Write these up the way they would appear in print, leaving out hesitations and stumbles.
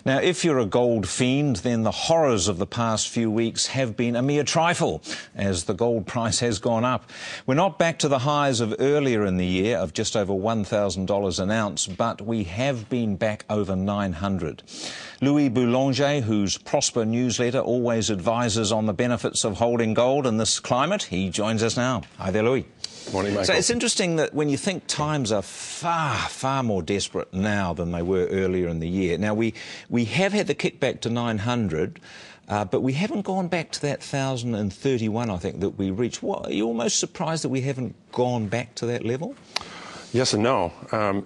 Now, if you're a gold fiend, then the horrors of the past few weeks have been a mere trifle, as the gold price has gone up. We're not back to the highs of earlier in the year of just over $1,000 an ounce, but we have been back over 900. Louis Boulanger, whose Prosper newsletter always advises on the benefits of holding gold in this climate, he joins us now. Hi there, Louis. Morning, Michael. So it's interesting that when you think times are far more desperate now than they were earlier in the year. Now, we have had the kickback to 900, but we haven't gone back to that 1,031, I think, that we reached. What, are you almost surprised that we haven't gone back to that level? Yes and no.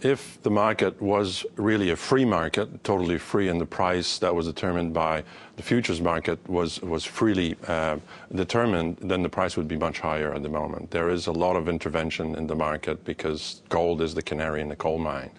If the market was really a free market, totally free, and the price that was determined by the futures market was freely determined, then the price would be much higher at the moment. There is a lot of intervention in the market because gold is the canary in the coal mine.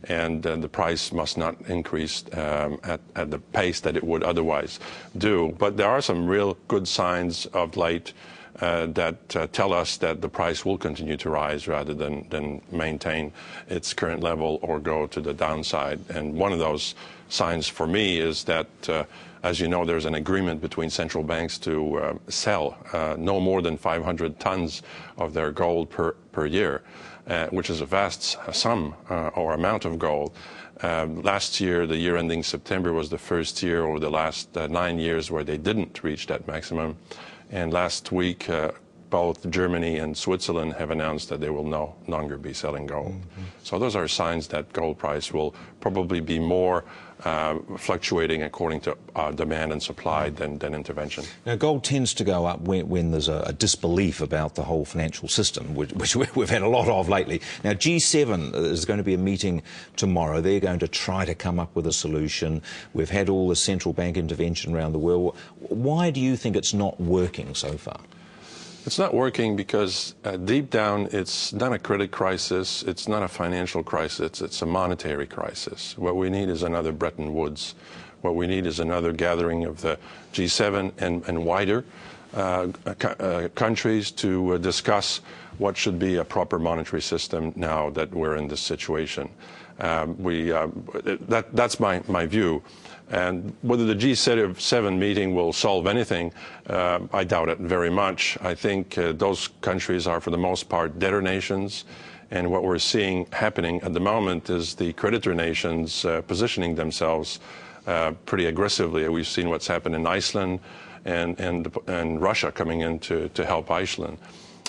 And the price must not increase at the pace that it would otherwise do. But there are some real good signs of late that tell us that the price will continue to rise rather than maintain its current level or go to the downside. And one of those signs for me is that, as you know, there's an agreement between central banks to sell no more than 500 tons of their gold per year, which is a vast sum or amount of gold. Last year, the year ending September, was the first year over the last 9 years where they didn't reach that maximum. And last week, both Germany and Switzerland have announced that they will no longer be selling gold. So those are signs that gold price will probably be more fluctuating according to demand and supply than intervention. Now, gold tends to go up when there's a disbelief about the whole financial system, which we've had a lot of lately. Now, G7 is going to be a meeting tomorrow. They're going to try to come up with a solution. We've had all the central bank intervention around the world. Why do you think it's not working so far? It's not working because deep down it's not a credit crisis, it's not a financial crisis, it's a monetary crisis. What we need is another Bretton Woods. What we need is another gathering of the G7 and wider countries to discuss what should be a proper monetary system now that we're in this situation. That's my view. And whether the G7 meeting will solve anything, I doubt it very much. I think those countries are, for the most part, debtor nations. And what we're seeing happening at the moment is the creditor nations positioning themselves pretty aggressively. We've seen what's happened in Iceland and Russia coming in to help Iceland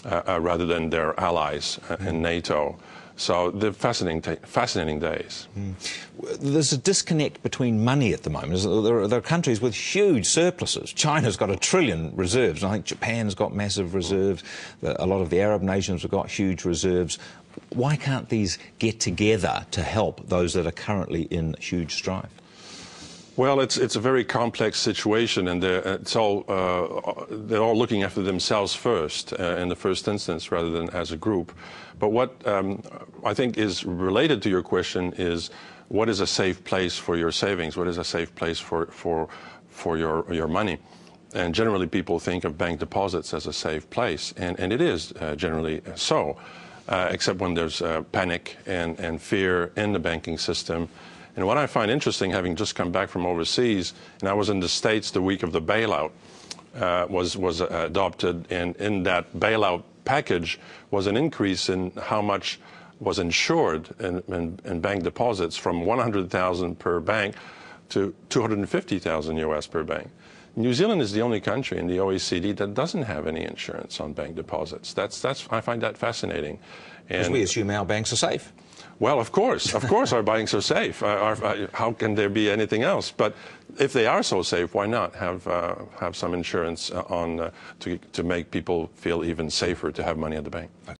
rather than their allies in NATO. So they're fascinating days. There's a disconnect between money at the moment. There are countries with huge surpluses. China's got 1 trillion reserves, and I think Japan's got massive reserves. A lot of the Arab nations have got huge reserves. Why can't these get together to help those that are currently in huge strife? Well, it's a very complex situation, and they're all looking after themselves first, in the first instance, rather than as a group. But what I think is related to your question is, what is a safe place for your savings? What is a safe place for your money? And generally, people think of bank deposits as a safe place, and it is generally so, except when there's panic and fear in the banking system. And what I find interesting, having just come back from overseas, and I was in the States the week of the bailout was adopted, and in that bailout package was an increase in how much was insured in bank deposits from $100,000 per bank to $250,000 US per bank. New Zealand is the only country in the OECD that doesn't have any insurance on bank deposits. I find that fascinating. Because we assume our banks are safe. Well, of course our banks are safe. How can there be anything else? But if they are so safe, why not have some insurance on to make people feel even safer to have money at the bank?